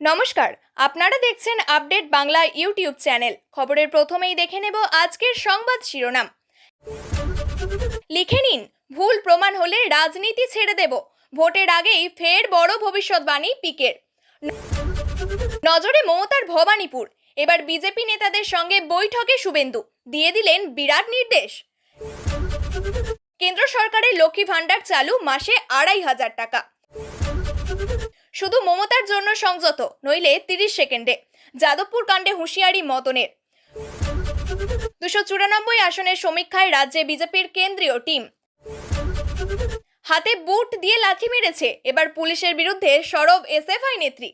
নমস্কার, আপনারা দেখছেন আপডেট বাংলা ইউটিউব চ্যানেল। খবরের প্রথমেই দেখে নেব আজকের সংবাদ শিরোনাম। লিখে নিন, ভুল প্রমাণ হলে রাজনীতি ছেড়ে দেব। ভোটের আগেই ফের বড় ভবিষ্যৎবাণী পিকের। নজরে মমতার ভবানীপুর, এবার বিজেপি নেতাদের সঙ্গে বৈঠকে শুভেন্দু, দিয়ে দিলেন বিরাট নির্দেশ। কেন্দ্র সরকারের লক্ষ্মী ভাণ্ডার চালু, মাসে ২৫০০ টাকা। শুধু মমতার জন্য সংযত, নইলে ৩০ সেকেন্ডে। যাদবপুর কাণ্ডে হুঁশিয়ারি মদনের। ২৯৪ আসনের সমীক্ষায় রাজ্যে বিজেপির কেন্দ্রীয় টিম। হাতে বুট দিয়ে লাথি মেরেছে, এবার পুলিশের বিরুদ্ধে সরব এসএফআই নেত্রী।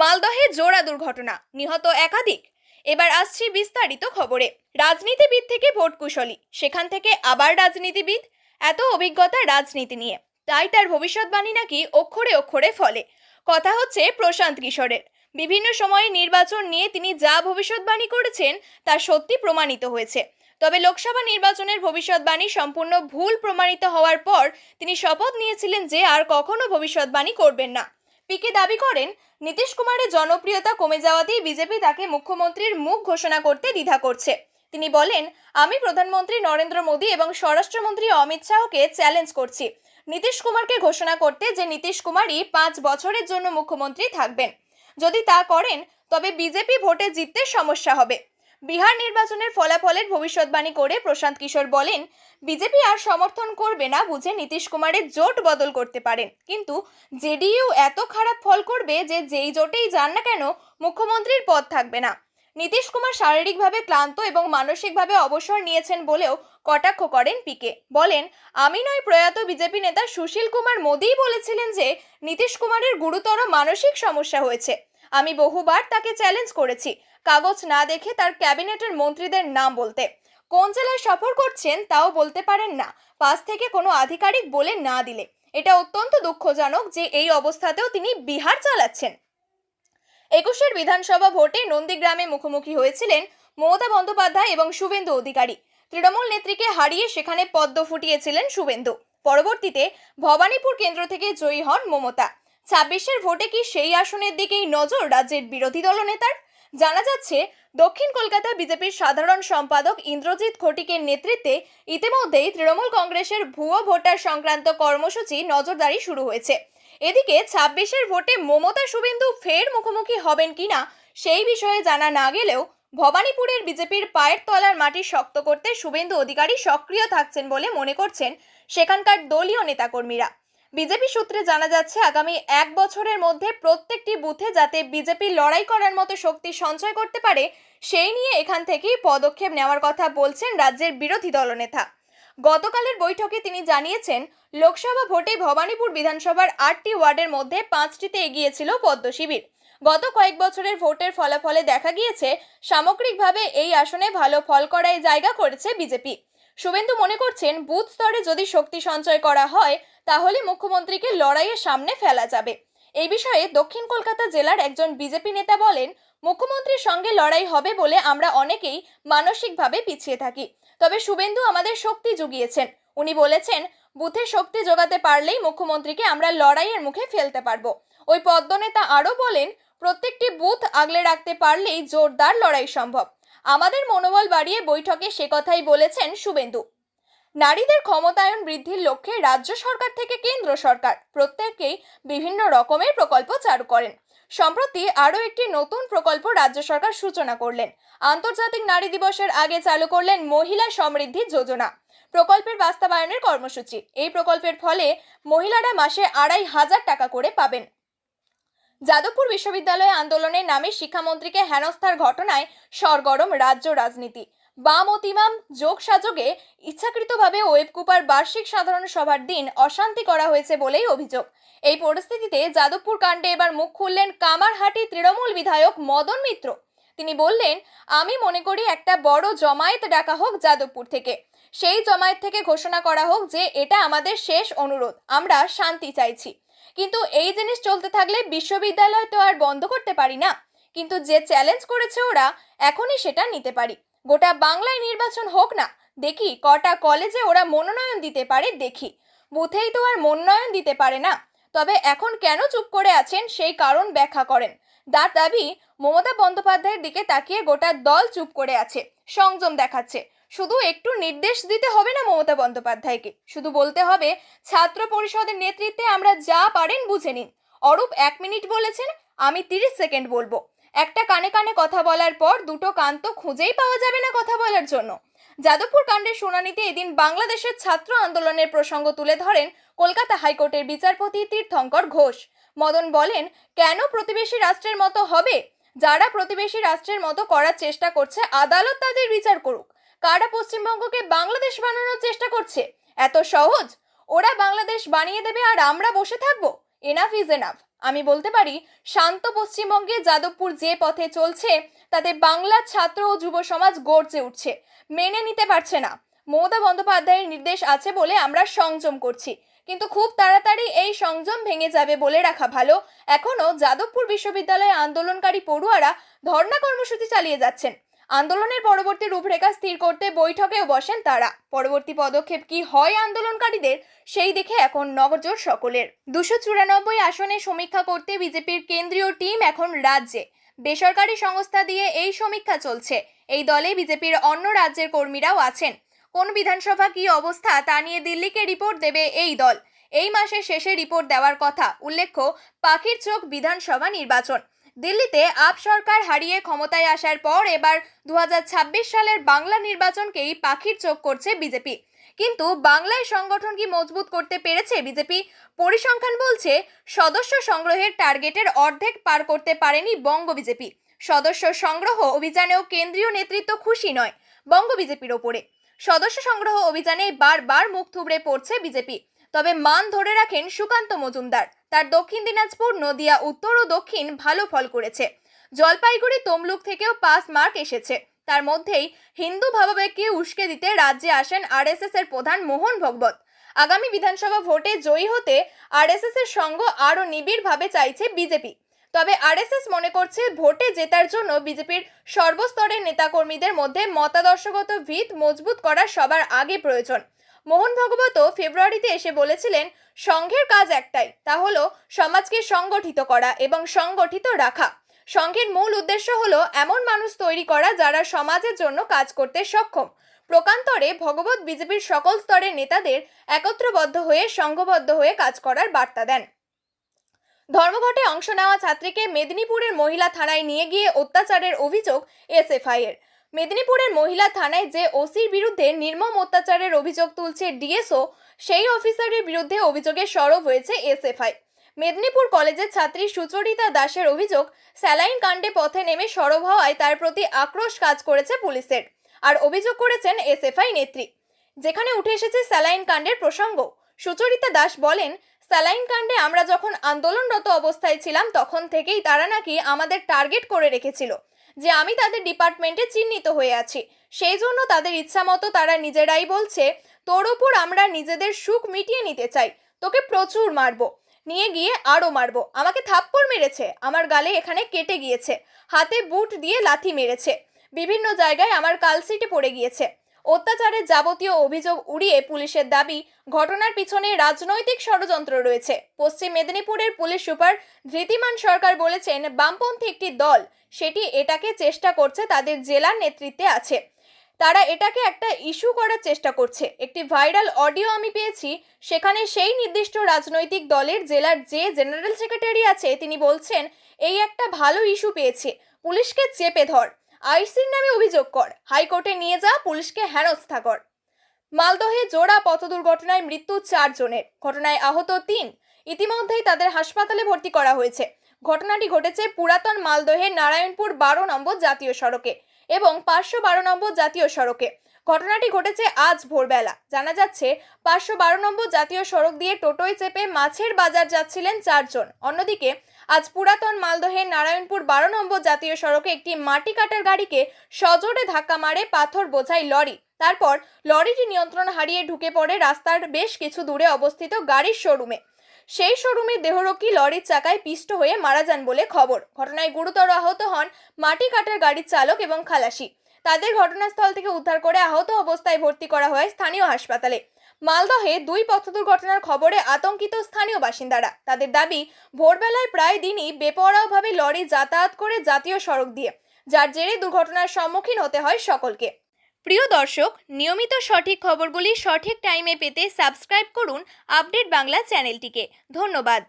মালদহে জোড়া দুর্ঘটনা, নিহত একাধিক। এবার আসছি বিস্তারিত খবরে। রাজনীতিবিদ থেকে ভোট কুশলী, সেখান থেকে আবার রাজনীতিবিদ, এত অভিজ্ঞতা রাজনীতি নিয়ে, তাই তার ভবিষ্যৎবাণী নাকি অক্ষরে অক্ষরে ফলে। কথা হচ্ছে প্রশান্ত কিশোরের। বিভিন্ন সময়ে নির্বাচন নিয়ে তিনি যা ভবিষ্যৎবাণী করেছেন তা সত্যি প্রমাণিত হয়েছে। তবে লোকসভা নির্বাচনের ভবিষ্যৎবাণী সম্পূর্ণ ভুল প্রমাণিত হওয়ার পর তিনি শপথ নিয়েছিলেন যে আর কখনো ভবিষ্যৎবাণী করবেন না। পিকে দাবি করেন, নীতিশ কুমারের জনপ্রিয়তা কমে যাওয়াতেই বিজেপি তাকে মুখ্যমন্ত্রীর মুখ ঘোষণা করতে দ্বিধা করছে। তিনি বলেন, আমি প্রধানমন্ত্রী নরেন্দ্র মোদী এবং স্বরাষ্ট্রমন্ত্রী অমিত শাহকে চ্যালেঞ্জ করছি নীতিশ কুমারকে ঘোষণা করতে যে নীতিশ কুমারই 5 বছরের জন্য মুখ্যমন্ত্রী থাকবেন। যদি তা করেন তবে বিজেপি ভোটে জিততে সমস্যা হবে। বিহার নির্বাচনের ফলাফলের ভবিষ্যৎবাণী করে প্রশান্ত কিশোর বলেন, বিজেপি আর সমর্থন করবে না বুঝে নীতিশ কুমারের জোট বদল করতে পারেন, কিন্তু জেডিইউ এত খারাপ ফল করবে যে যেই জোটেই যান না কেন মুখ্যমন্ত্রীর পদ থাকবে না। নীতিশ কুমার শারীরিকভাবে ক্লান্ত এবং মানসিকভাবে অবসর নিয়েছেন বলেও কটাক্ষ করেন পিকে। বলেন, আমি নয়, প্রয়াত বিজেপি নেতা সুশীল কুমার মোদিই বলেছিলেন যে নীতিশ কুমারের গুরুতর মানসিক সমস্যা হয়েছে। আমি বহুবার তাকে চ্যালেঞ্জ করেছি কাগজ না দেখে তার ক্যাবিনেটের মন্ত্রীদের নাম বলতে। কোন জেলায় সফর করছেন তাও বলতে পারেন না, পাশ থেকে কোনো আধিকারিক বলে না দিলে। এটা অত্যন্ত দুঃখজনক যে এই অবস্থাতেও তিনি বিহার চালাচ্ছেন। 21 বিধানসভা ভোটে নন্দীগ্রামে মুখোমুখি হয়েছিলেন মমতা বন্দ্যোপাধ্যায় এবং শুভেন্দু অধিকারী। তৃণমূল নেত্রীকে হারিয়ে সেখানে পদ্ম ফুটিয়েছিলেন শুভেন্দু। পরবর্তীতে ভবানীপুর কেন্দ্র থেকে জয়ী হন মমতা। 26-এর ভোটে কি সেই আসনের দিকেই নজর রাজ্যের বিরোধী দলনেতার? জানা যাচ্ছে, দক্ষিণ কলকাতা বিজেপির সাধারণ সম্পাদক ইন্দ্রজিৎ ঘটিকের নেতৃত্বে ইতিমধ্যেই তৃণমূল কংগ্রেসের ভুয়ো ভোটার সংক্রান্ত কর্মসূচি নজরদারি শুরু হয়েছে। এদিকে 26-এর ভোটে মমতা শুভেন্দু ফের মুখোমুখি হবেন কিনা সেই বিষয়ে জানা না গেলেও ভবানীপুরের বিজেপির পায়ের তলার মাটি শক্ত করতে শুভেন্দু অধিকারী সক্রিয় থাকছেন বলে মনে করছেন সেখানকার দলীয় নেতাকর্মীরা। বিজেপি সূত্রে জানা যাচ্ছে, আগামী 1 বছরের মধ্যে প্রত্যেকটি বুথে যাতে বিজেপি লড়াই করার মতো শক্তি সঞ্চয় করতে পারে সেই নিয়ে এখান থেকেই পদক্ষেপ নেওয়ার কথা বলছেন রাজ্যের বিরোধী দলনেতা। গতকালের বৈঠকে তিনি জানিয়েছেন, লোকসভা ভোটে ভবানীপুর বিধানসভার 8টি ওয়ার্ডের মধ্যে 5টিতে এগিয়েছিল পদ্ম শিবির। গত কয়েক বছরের ভোটের ফলাফলে দেখা গিয়েছে সামগ্রিকভাবে এই আসনে ভালো ফল করায় জায়গা করেছে বিজেপি। শুভেন্দু মনে করছেন, বুথ স্তরে যদি শক্তি সঞ্চয় করা হয় তাহলে মুখ্যমন্ত্রীকে লড়াইয়ের সামনে ফেলা যাবে। এই বিষয়ে দক্ষিণ কলকাতা জেলার একজন বিজেপি নেতা বলেন, মুখ্যমন্ত্রীর সঙ্গে লড়াই হবে বলে আমরা অনেকেই মানসিকভাবে পিছিয়ে থাকি, তবে শুভেন্দু আমাদের শক্তি জুগিয়েছেন। উনি বলেছেন, বুথে শক্তি যোগাতে পারলেই মুখ্যমন্ত্রীকে আমরা লড়াইয়ের মুখে ফেলতে পারবো। ওই পদ্মনেতা আরও বলেন, প্রত্যেকটি বুথ আগলে রাখতে পারলেই জোরদার লড়াই সম্ভব। আমাদের মনোবল বাড়িয়ে বৈঠকে সে কথাই বলেছেন শুভেন্দু। নারীদের ক্ষমতায়ন বৃদ্ধির লক্ষ্যে রাজ্য সরকার থেকে কেন্দ্র সরকার প্রত্যেকেই বিভিন্ন রকমের প্রকল্প চালু করেন। সম্প্রতি আরও একটি নতুন প্রকল্প রাজ্য সরকার সূচনা করলেন। আন্তর্জাতিক নারী দিবসের আগে চালু করলেন মহিলা সমৃদ্ধি যোজনা প্রকল্পের বাস্তবায়নের কর্মসূচি। এই প্রকল্পের ফলে মহিলারা মাসে ২৫০০ টাকা করে পাবেন। যাদবপুর বিশ্ববিদ্যালয় আন্দোলনের নামে শিক্ষামন্ত্রীকে হেনস্থার ঘটনায় সরগরম রাজ্য রাজনীতি। বাম অতিমাম যোগসাযোগে ইচ্ছাকৃতভাবে ওয়েবকুপার বার্ষিক সাধারণ সভার দিন অশান্তি করা হয়েছে বলেই অভিযোগ। এই পরিস্থিতিতে যাদবপুর কাণ্ডে এবার মুখ খুললেন কামারহাটি তৃণমূল বিধায়ক মদন মিত্র। তিনি বললেন, আমি মনে করি একটা বড় জমায়েত ডাকা হোক যাদবপুর থেকে। সেই জমায়েত থেকে ঘোষণা করা হোক যে এটা আমাদের শেষ অনুরোধ, আমরা শান্তি চাইছি। কিন্তু এই জিনিস চলতে থাকলে বিশ্ববিদ্যালয় তো আর বন্ধ করতে পারি না। কিন্তু যে চ্যালেঞ্জ করেছে ওরা, এখনই সেটা নিতে পারি। গোটা বাংলায় নির্বাচন হোক না, দেখি কটা কলেজে ওরা মনোনয়ন দিতে পারে, দেখি। বুথেই তো আর মনোনয়ন দিতে পারে না। তবে এখন কেন চুপ করে আছেন সেই কারণ ব্যাখ্যা করেন। তার দাবি, মমতা বন্দ্যোপাধ্যায়ের দিকে তাকিয়ে গোটা দল চুপ করে আছে, সংযম দেখাচ্ছে। শুধু একটু নির্দেশ দিতে হবে না মমতা বন্দ্যোপাধ্যায়কে, শুধু বলতে হবে ছাত্র পরিষদের নেতৃত্বে আমরা যা পারেন বুঝে নিন। অরূপ 1 মিনিট বলেছেন, আমি 30 সেকেন্ড বলবো। একটা কানে কানে কথা বলার পর দুটো কান তো খুঁজেই পাওয়া যাবে না কথা বলার জন্য। যাদবপুর কাণ্ডের শুনানিতে এদিন বাংলাদেশের ছাত্র আন্দোলনের প্রসঙ্গ তুলে ধরেন কলকাতা হাইকোর্টের বিচারপতি তীর্থঙ্কর ঘোষ। মদন বলেন, কেন প্রতিবেশী রাষ্ট্রের মতো হবে? যারা প্রতিবেশী রাষ্ট্রের মতো করার চেষ্টা করছে আদালত তাদের বিচার করুক। কারা পশ্চিমবঙ্গকে বাংলাদেশ বানানোর চেষ্টা করছে? এত সহজ? ওরা বাংলাদেশ বানিয়ে দেবে আর আমরা বসে থাকবো? Enough is enough. আমি বলতে পারি, শান্ত পশ্চিমবঙ্গে যাদবপুর যে পথে চলছে তাতে বাংলার ছাত্র ও যুব সমাজ গর্জে উঠছে, মেনে নিতে পারছে না। মমতা বন্দ্যোপাধ্যায়ের নির্দেশ আছে বলে আমরা সংযম করছি, কিন্তু খুব তাড়াতাড়ি এই সংযম ভেঙে যাবে বলে রাখা ভালো। এখনো যাদবপুর বিশ্ববিদ্যালয়ে আন্দোলনকারী পড়ুয়ারা ধর্ণা কর্মসূচি চালিয়ে যাচ্ছেন। আন্দোলনের পরবর্তী রূপরেখা স্থির করতে বৈঠকেও বসেন তারা। পরবর্তী পদক্ষেপ কি হয় আন্দোলনকারীদের, সেই দিকে এখন নজর সকলের। 294 আসনে সমীক্ষা করতে বিজেপির কেন্দ্রীয় টিম এখন রাজ্যে। বেসরকারি সংস্থা দিয়ে এই সমীক্ষা চলছে। এই দলে বিজেপির অন্য রাজ্যের কর্মীরাও আছেন। কোন বিধানসভা কি অবস্থা তা নিয়ে দিল্লিকে রিপোর্ট দেবে এই দল। এই মাসের শেষে রিপোর্ট দেওয়ার কথা। উল্লেখ্য, পাখির চোখ বিধানসভা নির্বাচন। দিল্লিতে আপ সরকার হারিয়ে ক্ষমতায় আসার পর এবার 2026 সালের বাংলা নির্বাচনকেই পাখির চোখ করছে বিজেপি। কিন্তু বাংলায় সংগঠন কি মজবুত করতে পেরেছে বিজেপি? পরিসংখ্যান বলছে, সদস্য সংগ্রহের টার্গেটের অর্ধেক পার করতে পারেনি বঙ্গ বিজেপি। সদস্য সংগ্রহ অভিযানেও কেন্দ্রীয় নেতৃত্ব খুশি নয় বঙ্গ বিজেপির ওপরে। সদস্য সংগ্রহ অভিযানে বারবার মুখ থুবড়ে পড়ছে বিজেপি। তবে মান ধরে রাখেন সুকান্ত মজুমদার। তার দক্ষিণ দিনাজপুর, নদিয়া উত্তর ও দক্ষিণ ভালো ফল করেছে। জলপাইগুড়ি, তমলুক থেকেও পাস মার্ক এসেছে। তার মধ্যেই হিন্দু ভাবাবেগকে উস্কে দিতে রাজ্যে আসেন আরএসএস এর প্রধান মোহন ভগবত। আগামী বিধানসভা ভোটে জয়ী হতে আরএসএস এর সঙ্গ আরো নিবিড়ভাবে চাইছে বিজেপি। তবে আরএসএস মনে করছে ভোটে জেতার জন্য বিজেপির সর্বস্তরের নেতাকর্মীদের মধ্যে মতাদর্শগত ভিত মজবুত করা সবার আগে প্রয়োজন। মোহন ভগবত ফেব্রুয়ারিতে এসে বলেছিলেন, সংঘের কাজ একটাই, তা হলো সমাজকে সংগঠিত করা এবং সংগঠিত রাখা। সংঘের মূল উদ্দেশ্য হলো এমন মানুষ তৈরি করা যারা সমাজের জন্য কাজ করতে সক্ষম। প্রকান্তরে ভগবত বিজেপির সকল স্তরের নেতাদের একত্রবদ্ধ হয়ে সংঘবদ্ধ হয়ে কাজ করার বার্তা দেন। ধর্মঘটে অংশ নেওয়া ছাত্রীকে মেদিনীপুরের মহিলা থানায় নিয়ে গিয়ে অত্যাচারের অভিযোগ এসএফআই এর। মেদিনীপুরের মহিলা থানায় যে ওসির বিরুদ্ধে নির্মম অত্যাচারের অভিযোগ তুলছে ডিএসও, সেই অফিসারের বিরুদ্ধে অভিযোগে সরব হয়েছে এসএফআই। মেদিনীপুর কলেজের ছাত্রী সুচরিতা দাসের অভিযোগ, স্যালাইন কাণ্ডে পথে নেমে সরব হওয়ায় তার প্রতি আক্রোশ কাজ করেছে পুলিশের। আর অভিযোগ করেছেন এসএফআই নেত্রী। যেখানে উঠে এসেছে স্যালাইন কাণ্ডের প্রসঙ্গ। সুচরিতা দাস বলেন, স্যালাইন কাণ্ডে আমরা যখন আন্দোলনরত অবস্থায় ছিলাম তখন থেকেই তারা নাকি আমাদের টার্গেট করে রেখেছিল যে আমি তাদের ডিপার্টমেন্টে চিহ্নিত হয়ে আছি। সেই জন্য তাদের ইচ্ছা মতো তারা নিজেরাই বলছে, তোর ওপর আমরা নিজেদের সুখ মিটিয়ে নিতে চাই, তোকে প্রচুর মারবো, নিয়ে গিয়ে আরো মারবো। আমাকে থাপ্পড় মেরেছে, আমার গালে এখানে কেটে গিয়েছে, হাতে বুট দিয়ে লাথি মেরেছে, বিভিন্ন জায়গায় আমার কালসিটে পড়ে গিয়েছে। অত্যাচারের যাবতীয় অভিযোগ উড়িয়ে পুলিশের দাবি, ঘটনার পিছনে রাজনৈতিক ষড়যন্ত্র রয়েছে। পশ্চিম মেদিনীপুরের পুলিশ সুপার ধৃতিমান সরকার বলেছেন, বামপন্থী একটি দল সেটি এটাকে চেষ্টা করছে, তাদের জেলার নেতৃত্বে আছে, তারা এটাকে একটা ইস্যু করার চেষ্টা করছে। একটি ভাইরাল অডিও আমি পেয়েছি, সেখানে সেই নির্দিষ্ট রাজনৈতিক দলের জেলার যে জেনারেল সেক্রেটারি আছে তিনি বলছেন, এই একটা ভালো ইস্যু পেয়েছে, পুলিশকে চেপে ধর, আইসির নামে অভিযোগ কর, হাইকোর্টে নিয়ে যা, পুলিশকে হেনস্থা কর। মালদহে জোড়া পথ দুর্ঘটনায় মৃত্যু 4 জনের, ঘটনায় আহত 3। ইতিমধ্যেই তাদের হাসপাতালে ভর্তি করা হয়েছে। ঘটনাটি ঘটেছে পুরাতন মালদহের নারায়ণপুর 12 নম্বর জাতীয় সড়কে এবং 512 নম্বর জাতীয় সড়কে। ঘটনাটি ঘটেছে আজ ভোরবেলা। জানা যাচ্ছে 512 নম্বর জাতীয় সড়ক দিয়ে টোটোয় চেপে মাছের বাজার যাচ্ছিলেন 4 জন। অন্যদিকে আজ পুরাতন মালদহের নারায়ণপুর 12 নম্বর জাতীয় সড়কে একটি মাটি কাটার গাড়িকে সজোরে ধাক্কা মারে পাথর বোঝাই লরি। তারপর লরিটি নিয়ন্ত্রণ হারিয়ে ঢুকে পড়ে রাস্তার বেশ কিছু দূরে অবস্থিত গাড়ির শোরুমে। সেই শোরুমে দেহরক্ষী লরির চাকায় পিষ্ট হয়ে মারা যান বলে খবর। ঘটনায় গুরুতর আহত হন মাটি কাটার গাড়ির চালক এবং খালাসি। তাদের ঘটনাস্থল থেকে উদ্ধার করে আহত অবস্থায় ভর্তি করা হয় স্থানীয় হাসপাতালে। মালদহে দুই পথ দুর্ঘটনার খবরে আতঙ্কিত স্থানীয় বাসিন্দারা। তাদের দাবি, ভোরবেলায় প্রায় দিনই বেপরোয়াভাবে লরি যাতায়াত করে জাতীয় সড়ক দিয়ে, যার জেরে দুর্ঘটনার সম্মুখীন হতে হয় সকলকে। প্রিয় দর্শক, নিয়মিত সঠিক খবরগুলি সঠিক টাইমে পেতে সাবস্ক্রাইব করুন আপডেট বাংলা চ্যানেলটিকে। ধন্যবাদ।